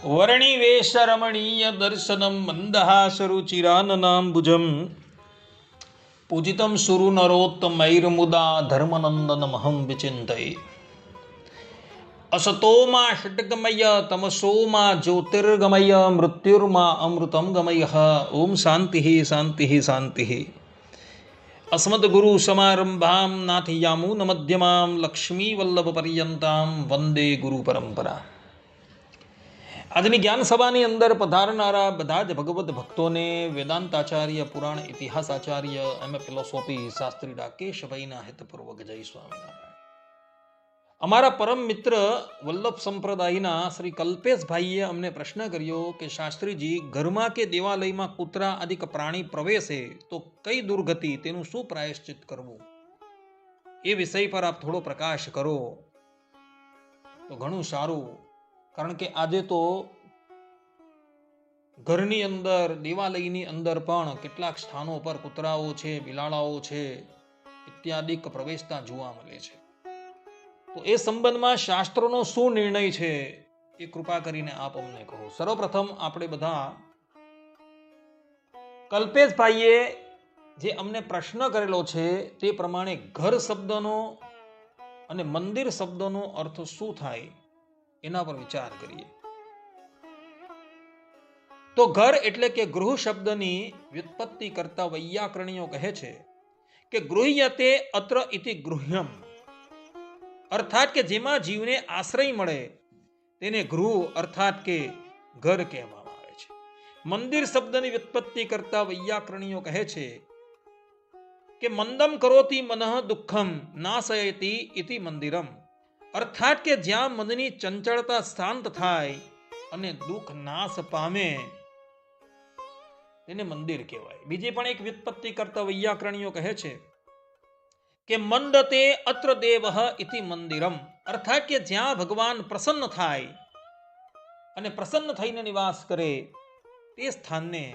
वर्णिवेशरमणीय दर्शनं मन्दहासरुचिराननाम्बुजं पूजितं सुरनरोत्तमैर्मुदा धर्मनन्दनमहं विचिन्तये। असतो मा षट्गमय तमसो मा ज्योतिर्गमय मृत्युर्मा अमृतं गमयः। ओम शान्तिः शान्तिः शान्तिः। अस्मद्गुरुसमारम्भां नाथयामुनमध्यमां लक्ष्मीवल्लभपर्यन्तां वन्दे गुरुपरम्परा। આજની જ્ઞાન સભાની અંદર પધારનારા બધા જ ભગવદ્ ભક્તોને વેદાંતાચાર્ય, પુરાણ ઇતિહાસ આચાર્ય, એમએ ફિલોસોફી શાસ્ત્રી રાકેશભાઈના હેતપૂર્વક જય સ્વામિનારાયણ. અમારા પરમ મિત્ર વલ્લભ સંપ્રદાયના શ્રી કલ્પેશભાઈએ અમને પ્રશ્ન કર્યો કે શાસ્ત્રીજી, ઘરમાં કે દેવાલયમાં કૂતરા આદિક પ્રાણી પ્રવેશે તો કઈ દુર્ગતિ, તેનું શું પ્રાયશ્ચિત કરવું, એ વિષય પર આપ થોડો પ્રકાશ કરો તો ઘણું સારું. કારણ કે આજે તો ઘરની અંદર, દેવાલયની અંદર પણ કેટલાક સ્થાનો પર કૂતરાઓ છે, બિલાડાઓ છે ઇત્યાદિક પ્રવેશતા જોવા મળે છે. તો એ સંબંધમાં શાસ્ત્રોનો શું નિર્ણય છે એ કૃપા કરીને આપ અમને કહો. સર્વપ્રથમ આપણે બધા કલ્પેશભાઈએ જે અમને પ્રશ્ન કરેલો છે તે પ્રમાણે ઘર શબ્દનો અને મંદિર શબ્દનો અર્થ શું થાય એના પર વિચાર કરીએ. તો ઘર એટલે કે ગૃહ શબ્દની વ્યુત્પત્તિ કરતા વૈયાકરણીઓ કહે છે કે ગૃહ્યતે અત્ર ઇતિ ગૃહ્યમ, અર્થાત કે જેમાં જીવને આશ્રય મળે તેને ગૃહ અર્થાત કે ઘર કહેવામાં આવે છે. મંદિર શબ્દની વ્યુત્પત્તિ કરતા વૈયાકરણીઓ કહે છે કે મંદમ કરોતિ મનઃ દુઃખમ નાશયતિ ઇતિ મંદિરમ, અર્થાત કે જ્યાં મનની ચંચળતા શાંત થાય અને દુઃખ નાશ પામે તેને મંદિર કહેવાય. બીજી પણ એક વ્યુત્પત્તિ કરતા વૈયાકરણીઓ કહે છે કે મંદતે અત્ર દેવઃ ઇતિ મંદિરમ, અર્થાત કે જ્યાં ભગવાન પ્રસન્ન થાય અને પ્રસન્ન થઈને નિવાસ કરે તે સ્થાનને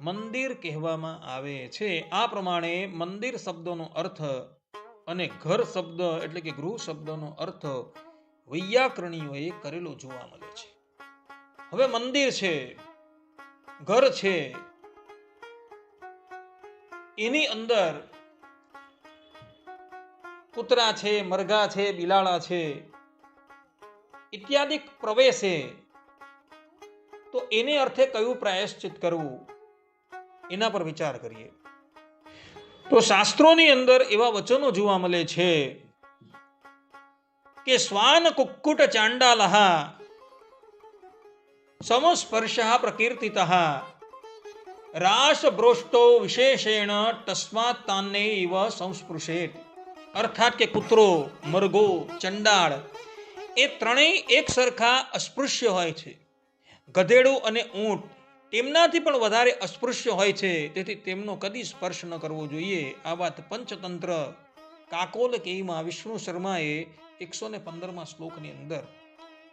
મંદિર કહેવામાં આવે છે. આ પ્રમાણે મંદિર શબ્દનો અર્થ અને ઘર શબ્દ એટલે કે ગૃહ શબ્દનો અર્થ વૈયાકરણીઓએ કરેલો જોવા મળે છે. હવે મંદિર છે, ઘર છે, એની અંદર કૂતરા છે, મરઘા છે, બિલાડા છે ઇત્યાદિ પ્રવેશે તો એને અર્થે કયું પ્રાયશ્ચિત કરવું એના પર વિચાર કરીએ. તો શાસ્ત્રોની અંદર એવા વચનો જોવા મળે છે કે શ્વાન કુક્કુટ ચાંડાલઃ સમસ્પર્શઃ પ્રકીર્તિતઃ રાશ બ્રોષ્ટો વિશેષેણ તસ્માત તાને ઇવ સંસ્પૃશેત, અર્થાત કે કૂતરો, મરઘો, ચંડાળ એ ત્રણેય એક સરખા અસ્પૃશ્ય હોય છે. ગધેડું અને ઊંટ તેમનાથી પણ વધારે અસ્પૃશ્ય હોય છે, તેથી તેમનો કદી સ્પર્શ ન કરવો જોઈએ. આ વાત પંચતંત્ર કાકોલ કેયમાં વિષ્ણુ શર્માએ 115મા શ્લોકની અંદર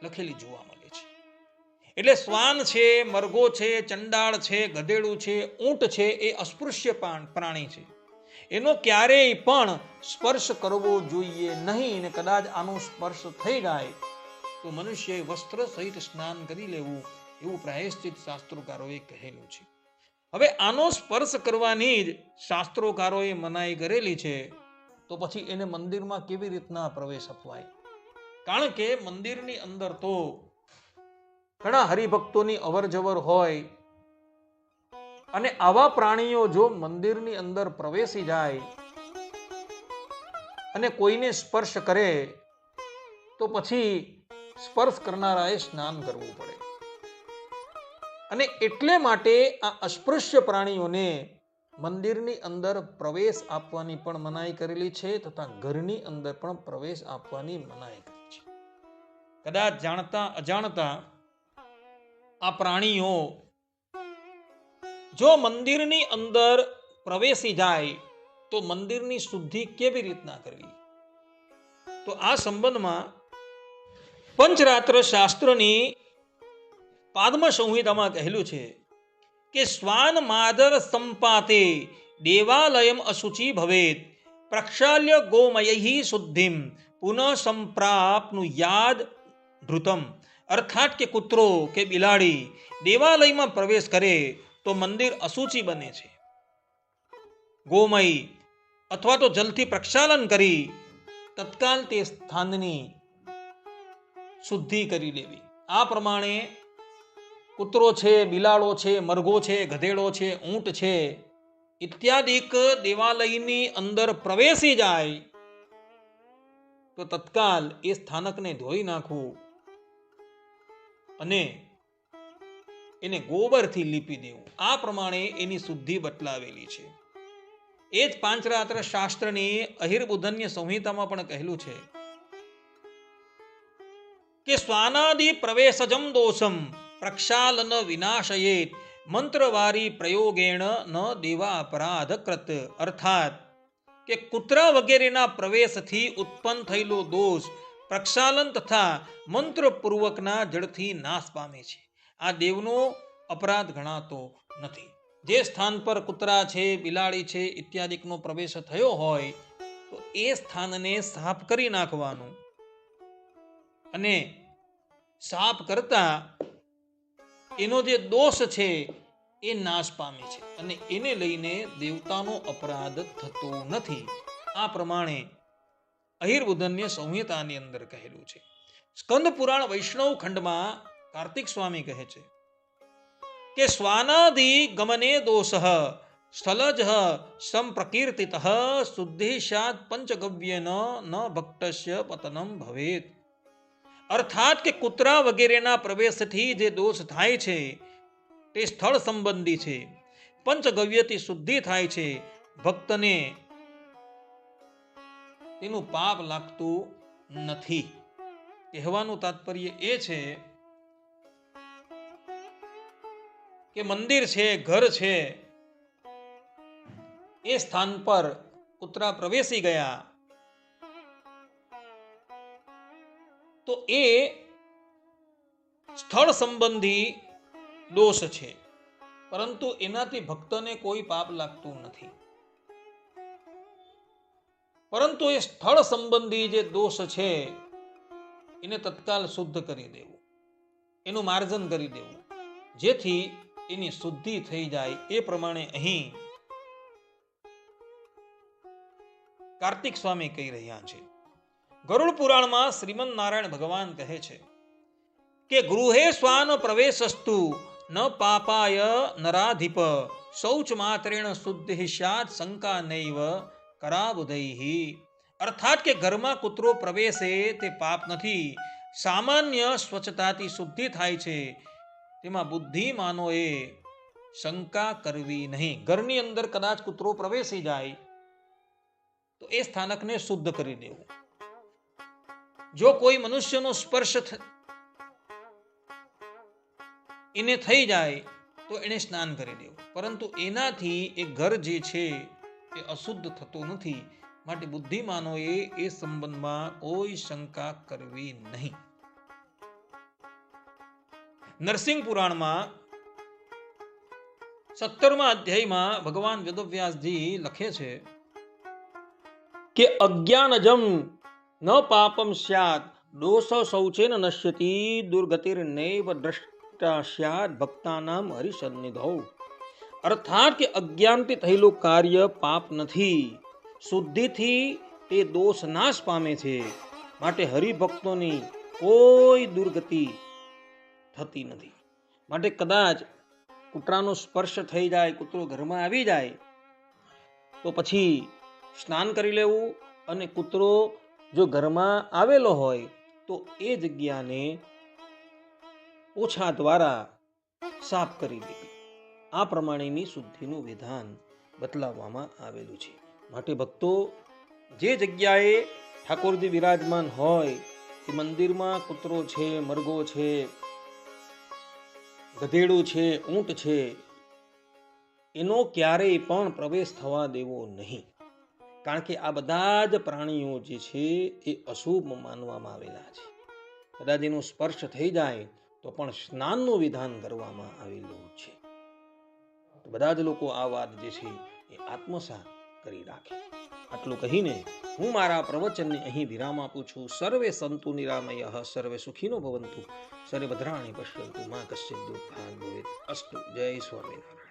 લખેલી જોવા મળે છે. એટલે શ્વાન છે, મરઘો છે, ચંડાળ છે, ગધેડું છે, ઊંટ છે એ અસ્પૃશ્ય પ્રાણી છે. એનો ક્યારેય પણ સ્પર્શ કરવો જોઈએ નહીં, ને કદાચ આનો સ્પર્શ થઈ જાય તો મનુષ્યએ વસ્ત્ર સહિત સ્નાન કરી લેવું, એવું પ્રાયશ્ચિત શાસ્ત્રોકારોએ કહેલું છે. હવે આનો સ્પર્શ કરવાની જ શાસ્ત્રોકારોએ મનાઈ કરેલી છે, તો પછી એને મંદિરમાં કેવી રીતના પ્રવેશ અપવાય? કારણ કે મંદિરની અંદર તો ઘણા હરિભક્તોની અવર જવર હોય અને આવા પ્રાણીઓ જો મંદિરની અંદર પ્રવેશી જાય અને કોઈને સ્પર્શ કરે તો પછી સ્પર્શ કરનારાએ સ્નાન કરવું પડે. અને એટલે માટે આ અસ્પૃશ્ય પ્રાણીઓને મંદિરની અંદર પ્રવેશ આપવાની પણ મનાઈ કરેલી છે, તથા ઘરની અંદર પણ પ્રવેશ આપવાની મનાઈ કરી છે. કદાચ જાણતા અજાણતા આ પ્રાણીઓ જો મંદિરની અંદર પ્રવેશી જાય તો મંદિરની શુદ્ધિ કેવી રીતના કરવી? તો આ સંબંધમાં પંચરાત્ર શાસ્ત્રની પાદ્મ સંહિતામાં કહેલું છે કે શ્વાન માદર સંપાતે દેવાલયમ અશુચિ ભવેત પ્રક્ષાલ્ય ગોમયૈ શુદ્ધિમ પુનઃ સંપ્રાપ્નુયાદ ધૃતમ અર્થાત કે કૂતરો કે બિલાડી દેવાલયમાં પ્રવેશ કરે તો મંદિર અશુચિ બને છે. ગોમય અથવા તો જલથી પ્રક્ષાલન કરી તત્કાલ તે સ્થાનની શુદ્ધિ કરી લેવી. આ પ્રમાણે કૂતરો છે, બિલાડો છે, મરઘો છે, ગધેડો છે, ઊંટ છે ઇત્યાદિક દેવાલયની અંદર પ્રવેશી જાય તો તત્કાલ એ સ્થાનકને ધોઈ નાખવું અને એને ગોબરથી લીપી દેવું. આ પ્રમાણે એની શુદ્ધિ બતલાવેલી છે. એ જ પાંચરાત્ર શાસ્ત્રની અહિર્બુધન્ય સંહિતામાં પણ કહેલું છે કે સ્વાનાદિ પ્રવેશજમ દોષમ પ્રક્ષાલન વિનાશયેત મંત્રવારી પ્રયોગેણ ન દેવા અપરાધ કૃત. અર્થાત કે કૂતરા વગેરેના પ્રવેશથી ઉત્પન્ન થયેલો દોષ પ્રક્ષાલન તથા મંત્રપૂર્વકના જળથી નાશ પામે છે. આ દેવનો અપરાધ ગણાતો નથી. જે સ્થાન પર કૂતરા છે, બિલાડી છે ઇત્યાદિકનો પ્રવેશ થયો હોય તો એ સ્થાનને સાફ કરી નાખવાનું અને સાફ કરતા એનો જે દોષ છે એ નાશ પામે છે અને એને લઈને દેવતાનો અપરાધ થતો નથી. આ પ્રમાણે અહિર્બુધન્ય સંહિતાની અંદર કહેલું છે. સ્કંદ પુરાણ વૈષ્ણવ ખંડમાં કાર્તિક સ્વામી કહે છે કે સ્વાનાદિ ગમને દોષ સ્થલજ સંપ્રકીર્તિત શુદ્ધિ સ્યાદ પંચગવ્યેન ન ભક્તસ્ય પતનમ ભવેત. અર્થાત કે કૂતરા વગેરેના પ્રવેશથી જે દોષ થાય છે તે સ્થળ સંબંધી છે. પંચગવ્યથી શુદ્ધિ થાય છે. ભક્તને તેનું પાપ લાગતું નથી. કહેવાનું તાત્પર્ય એ છે કે મંદિર છે, ઘર છે, એ સ્થાન પર કૂતરા પ્રવેશી ગયા તો એ સ્થળ સંબંધી દોષ છે, પરંતુ એનાથી ભક્તને કોઈ પાપ લાગતું નથી. પરંતુ એ સ્થળ સંબંધી જે દોષ છે એને તત્કાલ શુદ્ધ કરી દેવું, એનું માર્જન કરી દેવું, જેથી એની શુદ્ધિ થઈ જાય. એ પ્રમાણે અહીં કાર્તિક સ્વામી કહી રહ્યા છે. ગરુડ પુરાણમાં શ્રીમદ નારાયણ ભગવાન કહે છે કે ગૃહે સ્વાન પ્રવેશસ્તુ ન પાપાય નરાધિપ શૌચ માત્રેણ શુદ્ધિ સ્યાત શંકા નૈવ કરાબુદૈહિ. અર્થાત કે ઘરમાં કૂતરો પ્રવેશે તે પાપ નથી, સામાન્ય સ્વચ્છતાથી શુદ્ધિ થાય છે, તેમાં બુદ્ધિમાનોએ શંકા કરવી નહીં. ઘરની અંદર કદાચ કૂતરો પ્રવેશી જાય તો એ સ્થાનકને શુદ્ધ કરી દેવું. જો કોઈ મનુષ્યનો સ્પર્શ એને થઈ જાય તો એને સ્નાન કરી દેવું, પરંતુ એનાથી એ ઘર જે છે એ અશુદ્ધ થતો નથી. માટે બુદ્ધિમાનોએ એ સંબંધમાં કોઈ શંકા કરવી નહીં. નરસિંહ પુરાણમાં 17મા અધ્યાયમાં ભગવાન વેદવ્યાસજી લખે છે કે અજ્ઞાનજમ ન પાપમ સ્યાત દોષ શૌચેન નશ્યતિ દુર્ગતિર્નૈવ દ્રષ્ટા સ્યાત ભક્તાનામ હરિસન્નિધૌ. અર્થાત કે અજ્ઞાનથી થયેલું કાર્ય પાપ નથી, શુદ્ધિથી તે દોષ નાશ પામે છે. માટે હરિભક્તોની કોઈ દુર્ગતિ થતી નથી. માટે કદાચ કૂતરાનો સ્પર્શ થઈ જાય, કૂતરો ઘરમાં આવી જાય તો પછી સ્નાન કરી લેવું અને કૂતરો જો ઘરમાં આવેલો હોય તો એ જગ્યાને ઓછા દ્વારા સાફ કરી દેવી. આ પ્રમાણેની શુદ્ધિનું વિધાન બતલાવવામાં આવેલું છે. માટે ભક્તો જે જગ્યાએ ઠાકોરજી વિરાજમાન હોય એ મંદિરમાં કૂતરો છે, મરઘો છે, ગધેડું છે, ઊંટ છે, એનો ક્યારેય પણ પ્રવેશ થવા દેવો નહીં. કારણ કે આ બધા જ પ્રાણીઓ જે છે એ અશુભ માનવામાં આવેલા છે. કદાચ એનો સ્પર્શ થઈ જાય તો પણ સ્નાનનું વિધાન કરવામાં આવેલું છે. બધા જ લોકો આ વાત જે છે એ આત્મસાત કરી રાખે. આટલું કહીને હું મારા પ્રવચનને અહીં વિરામ આપું છું. સર્વે સંતુ નિરામય સર્વે સુખીનો ભવંતુ સર્વે ભદ્રાણી પશ્યંતુ મા કશ્ચિત દુઃખાન ભવેત. અસ્તુ. જય સ્વામિનારાયણ.